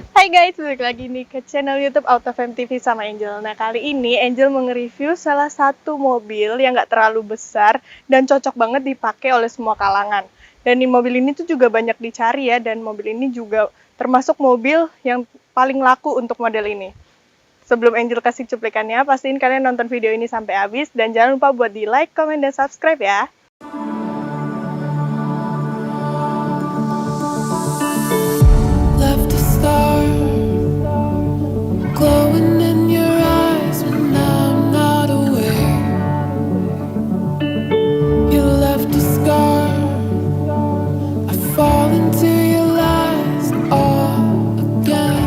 Hai guys, balik lagi nih ke channel YouTube AutoFam TV sama Angel. Nah, kali ini Angel mau nge-review salah satu mobil yang nggak terlalu besar dan cocok banget dipakai oleh semua kalangan. Dan di mobil ini tuh juga banyak dicari ya, dan mobil ini juga termasuk mobil yang paling laku untuk model ini. Sebelum Angel kasih cuplikannya, pastiin kalian nonton video ini sampai habis dan jangan lupa buat di like, comment, dan subscribe ya. Left a star glowing in your eyes when I'm not aware. You left a scar. I fall into your lies all again.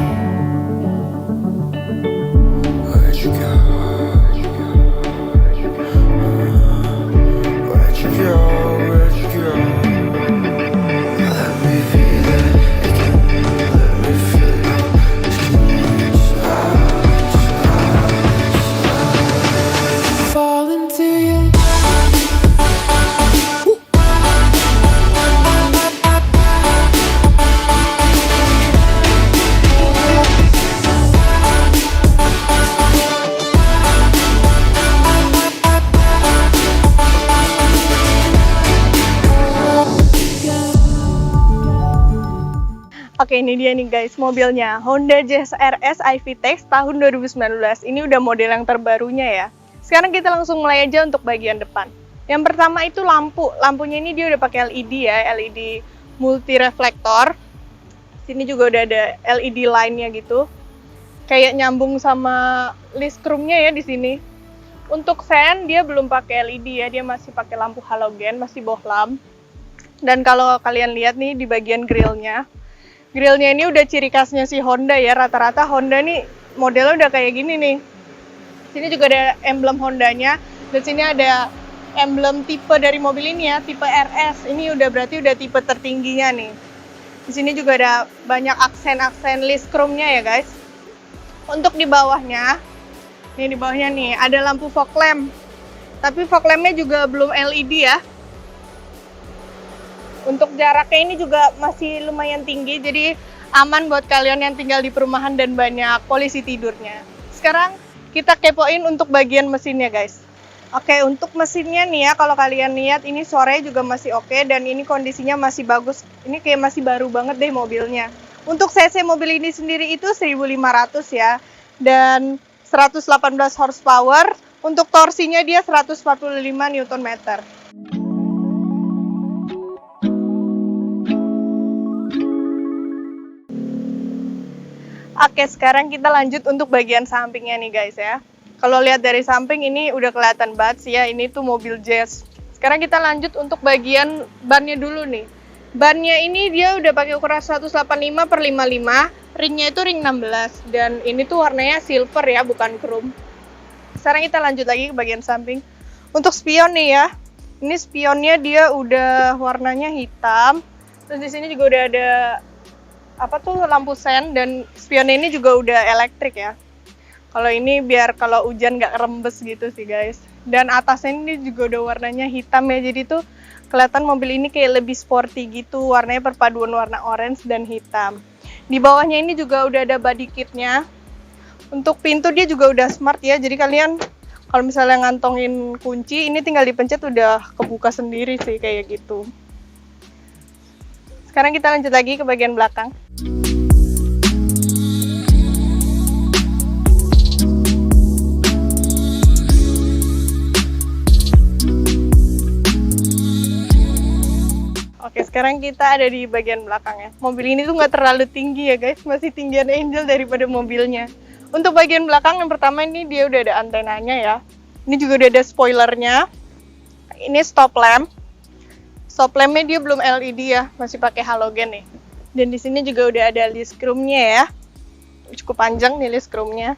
Where'd you go? Where'd you go? Where'd you go? Let me be there again. Let me feel you. Fall into your Oke, ini dia nih guys mobilnya, Honda Jazz RS i-VTEC tahun 2019. Ini udah model yang terbarunya ya. Sekarang kita langsung mulai aja untuk bagian depan. Yang pertama itu lampu. Lampunya ini dia udah pakai LED ya, LED multi reflektor. Sini juga udah ada LED line-nya gitu. Kayak nyambung sama list room-nya ya di sini. Untuk sen dia belum pakai LED ya, dia masih pakai lampu halogen, masih bohlam. Dan kalau kalian lihat nih di bagian grillnya ini udah ciri khasnya si Honda ya, rata-rata Honda nih modelnya udah kayak gini nih. Sini juga ada emblem Hondanya, dan sini ada emblem tipe dari mobil ini ya, tipe RS. Ini udah berarti udah tipe tertingginya nih. Di sini juga ada banyak aksen-aksen list chrome-nya ya guys. Untuk di bawahnya, nih di bawahnya nih ada lampu fog lamp. Tapi fog lamp-nya juga belum LED ya. Untuk jaraknya ini juga masih lumayan tinggi, jadi aman buat kalian yang tinggal di perumahan dan banyak polisi tidurnya. Sekarang kita kepoin untuk bagian mesinnya guys. Oke, untuk mesinnya nih ya, kalau kalian lihat ini suaranya juga masih oke dan ini kondisinya masih bagus. Ini kayak masih baru banget deh mobilnya. Untuk cc mobil ini sendiri itu 1500 ya, dan 118 horsepower. Untuk torsinya dia 145 Nm. Oke, sekarang kita lanjut untuk bagian sampingnya nih guys ya. Kalau lihat dari samping ini udah kelihatan banget sih ya, ini tuh mobil Jazz. Sekarang kita lanjut untuk bagian bannya dulu nih. Bannya ini dia udah pakai ukuran 185/55, ringnya itu ring 16 dan ini tuh warnanya silver ya, bukan chrome. Sekarang kita lanjut lagi ke bagian samping. Untuk spion nih ya. Ini spionnya dia udah warnanya hitam. Terus di sini juga udah ada lampu sen, dan spion ini juga udah elektrik ya. Kalau ini biar kalau hujan nggak rembes gitu sih guys. Dan atasnya ini juga udah warnanya hitam ya, jadi tuh kelihatan mobil ini kayak lebih sporty gitu, warnanya perpaduan warna orange dan hitam. Di bawahnya ini juga udah ada body kitnya. Untuk pintu dia juga udah smart ya, jadi kalian kalau misalnya ngantongin kunci ini tinggal dipencet udah kebuka sendiri sih kayak gitu. Sekarang kita lanjut lagi ke bagian belakang. Oke, sekarang kita ada di bagian belakang ya. Mobil ini tuh nggak terlalu tinggi ya guys, masih tinggian Angel daripada mobilnya. Untuk bagian belakang yang pertama ini dia udah ada antenanya ya. Ini juga udah ada spoilernya. Ini stop lamp. Stop lamp-nya dia belum LED ya, masih pakai halogen nih. Dan di sini juga udah ada list chrome-nya ya. Cukup panjang nih list chrome-nya.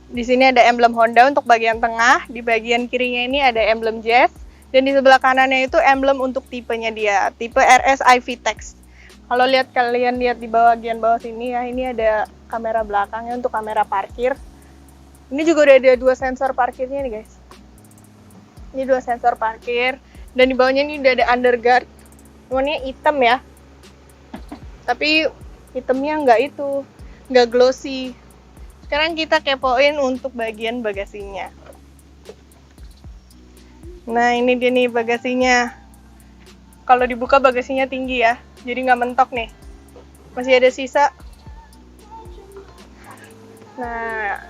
Di sini ada emblem Honda untuk bagian tengah, di bagian kirinya ini ada emblem Jazz, dan di sebelah kanannya itu emblem untuk tipenya dia, tipe RS i-VTEC. Kalau kalian lihat di bagian bawah sini ya, ini ada kamera belakangnya untuk kamera parkir. Ini juga udah ada 2 sensor parkirnya nih guys. Ini 2 sensor parkir. Dan di bawahnya ini udah ada underguard, warnanya hitam ya, tapi hitamnya nggak itu, nggak glossy. Sekarang kita kepoin untuk bagian bagasinya. Nah, ini dia nih bagasinya. Kalau dibuka bagasinya tinggi ya, jadi nggak mentok nih. Masih ada sisa. Nah,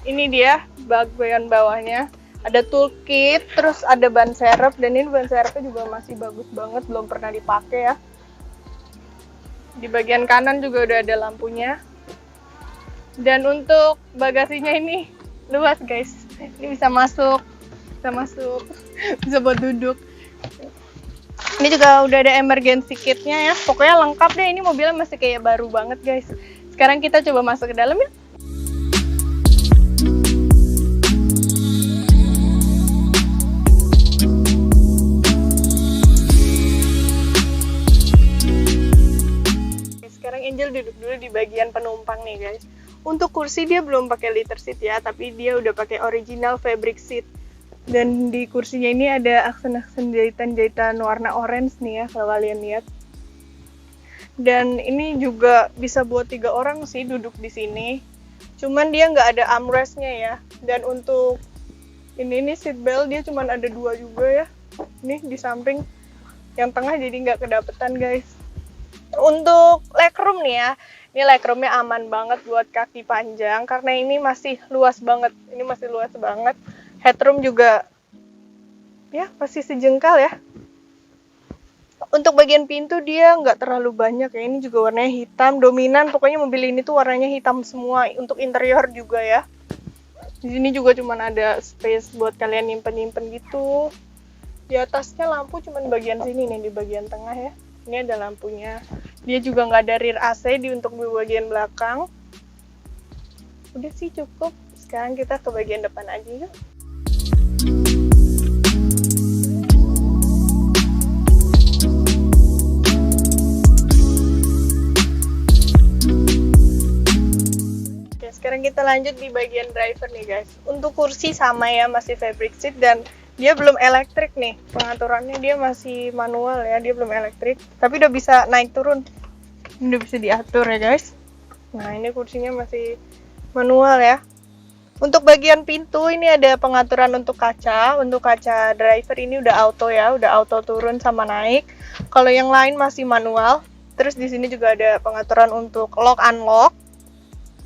ini dia bagian bawahnya. Ada toolkit, terus ada ban serep, dan ini ban serepnya juga masih bagus banget, belum pernah dipakai ya. Di bagian kanan juga udah ada lampunya. Dan untuk bagasinya ini luas guys. Ini bisa masuk, bisa buat duduk. Ini juga udah ada emergency kitnya ya. Pokoknya lengkap deh, ini mobilnya masih kayak baru banget guys. Sekarang kita coba masuk ke dalam ya. Sekarang Angel duduk dulu di bagian penumpang nih guys. Untuk kursi dia belum pakai leather seat ya, tapi dia udah pakai original fabric seat. Dan di kursinya ini ada aksen-aksen jahitan-jahitan warna orange nih ya, kalau kalian lihat. Dan ini juga bisa buat 3 orang sih duduk di sini. Cuman dia nggak ada armrestnya ya. Dan untuk ini seat belt dia cuman ada 2 juga ya. Nih di samping, yang tengah jadi nggak kedapetan guys. Untuk legroom nih ya, ini legroomnya aman banget buat kaki panjang karena ini masih luas banget. Headroom juga ya masih sejengkal ya. Untuk bagian pintu dia nggak terlalu banyak ya. Ini juga warnanya hitam dominan. Pokoknya mobil ini tuh warnanya hitam semua. Untuk interior juga ya. Di sini juga cuman ada space buat kalian nyimpen gitu. Di atasnya lampu cuman bagian sini nih, di bagian tengah ya. Ini ada lampunya. Dia juga nggak ada rear AC untuk bagian belakang. Udah sih cukup. Sekarang kita ke bagian depan aja yuk. Oke, sekarang kita lanjut di bagian driver nih guys. Untuk kursi sama ya, masih fabric seat dan dia belum elektrik nih, pengaturannya dia masih manual ya, dia belum elektrik, tapi udah bisa naik turun, udah bisa diatur ya guys. Nah ini kursinya masih manual ya. Untuk bagian pintu ini ada pengaturan untuk kaca driver ini udah auto ya, udah auto turun sama naik. Kalau yang lain masih manual. Terus di sini juga ada pengaturan untuk lock unlock.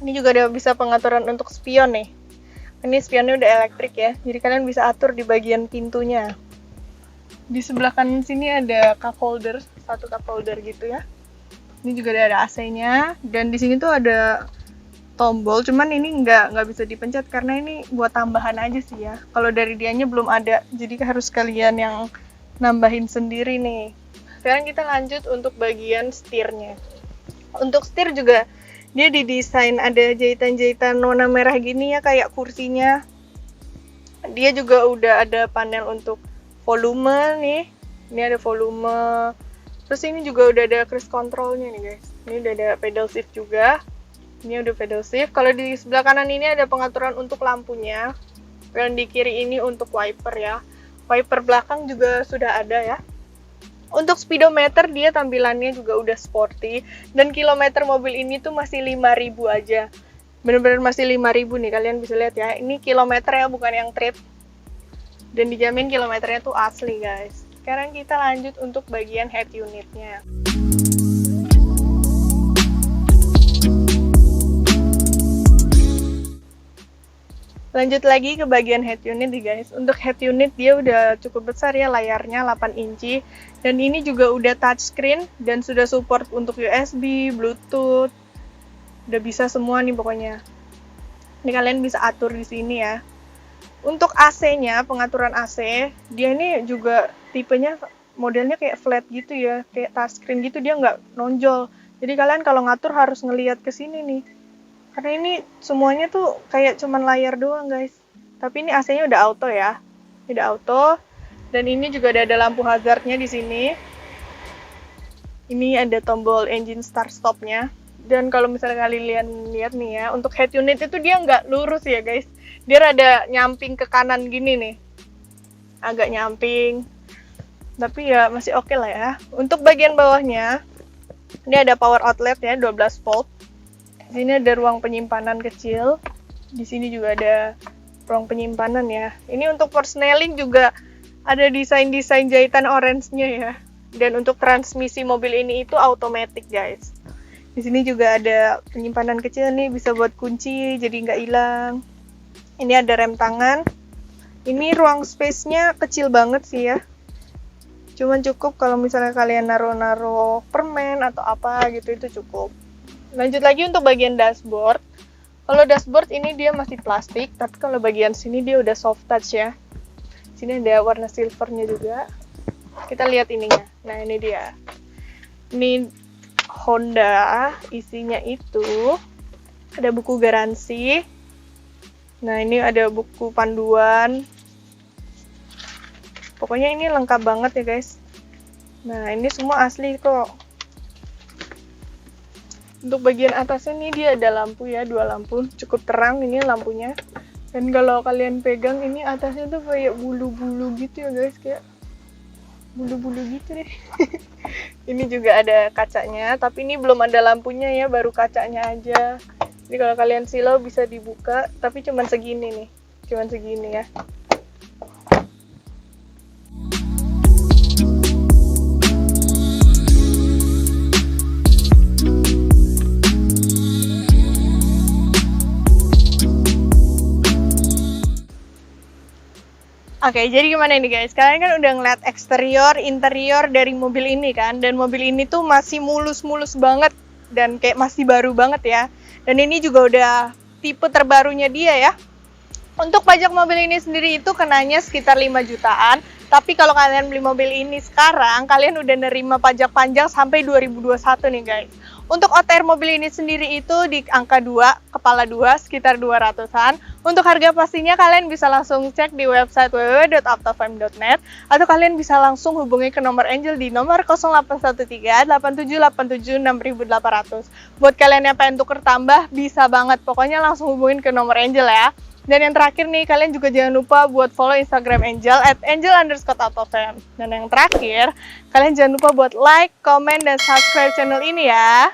Ini juga ada bisa pengaturan untuk spion nih. Ini spionnya udah elektrik ya, jadi kalian bisa atur di bagian pintunya. Di sebelah kanan sini ada cup holder, 1 cup holder gitu ya. Ini juga ada AC-nya, dan di sini tuh ada tombol, cuman ini nggak bisa dipencet karena ini buat tambahan aja sih ya. Kalau dari dianya belum ada, jadi harus kalian yang nambahin sendiri nih. Sekarang kita lanjut untuk bagian setirnya. Untuk setir juga dia didesain ada jahitan-jahitan warna merah gini ya, kayak kursinya. Dia juga udah ada panel untuk volume nih. Ini ada volume. Terus ini juga udah ada cruise controlnya nih guys. Ini udah ada pedal shift juga. Ini udah pedal shift. Kalau di sebelah kanan ini ada pengaturan untuk lampunya. Dan di kiri ini untuk wiper ya. Wiper belakang juga sudah ada ya. Untuk speedometer dia tampilannya juga udah sporty, dan kilometer mobil ini tuh masih 5.000 aja. Bener-bener masih 5.000 nih, kalian bisa lihat ya. Ini kilometer ya, bukan yang trip. Dan dijamin kilometernya tuh asli guys. Sekarang kita lanjut untuk bagian head unitnya. Lanjut lagi ke bagian head unit nih guys. Untuk head unit dia udah cukup besar ya, layarnya 8 inci. Dan ini juga udah touchscreen dan sudah support untuk USB, Bluetooth. Udah bisa semua nih pokoknya. Ini kalian bisa atur di sini ya. Untuk AC-nya, pengaturan AC, dia ini juga tipenya modelnya kayak flat gitu ya, kayak touchscreen gitu, dia nggak nonjol. Jadi kalian kalau ngatur harus ngelihat ke sini nih. Karena ini semuanya tuh kayak cuman layar doang guys. Tapi ini AC-nya udah auto ya. Udah auto. Dan ini juga ada lampu hazardnya di sini. Ini ada tombol engine start stop-nya. Dan kalau misalnya kalian lihat nih ya, untuk head unit itu dia nggak lurus ya guys. Dia rada nyamping ke kanan gini nih. Agak nyamping. Tapi ya masih oke lah ya. Untuk bagian bawahnya, ini ada power outlet ya, 12 volt. Di sini ada ruang penyimpanan kecil. Di sini juga ada ruang penyimpanan ya. Ini untuk persneling juga ada desain-desain jahitan orange-nya ya. Dan untuk transmisi mobil ini itu automatic guys. Di sini juga ada penyimpanan kecil nih, bisa buat kunci jadi nggak hilang. Ini ada rem tangan. Ini ruang space-nya kecil banget sih ya. Cuman cukup kalau misalnya kalian naruh-naruh permen atau apa gitu, itu cukup. Lanjut lagi untuk bagian dashboard. Kalau dashboard ini dia masih plastik, tapi kalau bagian sini dia udah soft touch ya. Sini ada warna silvernya juga. Kita lihat ininya. Nah ini dia. Ini Honda, isinya itu ada buku garansi. Nah ini ada buku panduan. Pokoknya ini lengkap banget ya guys. Nah ini semua asli kok. Untuk bagian atasnya nih dia ada lampu ya, 2 lampu, cukup terang ini lampunya. Dan kalau kalian pegang ini atasnya tuh kayak bulu-bulu gitu ya guys, kayak bulu-bulu gitu deh. Ini juga ada kacanya, tapi ini belum ada lampunya ya, baru kacanya aja. Jadi kalau kalian silau bisa dibuka, tapi cuman segini nih, cuman segini ya. Oke, jadi gimana nih guys? Kalian kan udah ngeliat eksterior, interior dari mobil ini kan, dan mobil ini tuh masih mulus-mulus banget dan kayak masih baru banget ya. Dan ini juga udah tipe terbarunya dia ya. Untuk pajak mobil ini sendiri itu kenanya sekitar 5 jutaan. Tapi kalau kalian beli mobil ini sekarang, kalian udah nerima pajak panjang sampai 2021 nih guys. Untuk OTR mobil ini sendiri itu di angka 2, kepala 2, sekitar 200-an. Untuk harga pastinya kalian bisa langsung cek di website www.aptafam.net atau kalian bisa langsung hubungi ke nomor Angel di nomor 0813 8787 6800. Buat kalian yang pengen tuker tambah, bisa banget. Pokoknya langsung hubungin ke nomor Angel ya. Dan yang terakhir nih, kalian juga jangan lupa buat follow Instagram Angel @angel_aptafam. Dan yang terakhir, kalian jangan lupa buat like, comment, dan subscribe channel ini ya.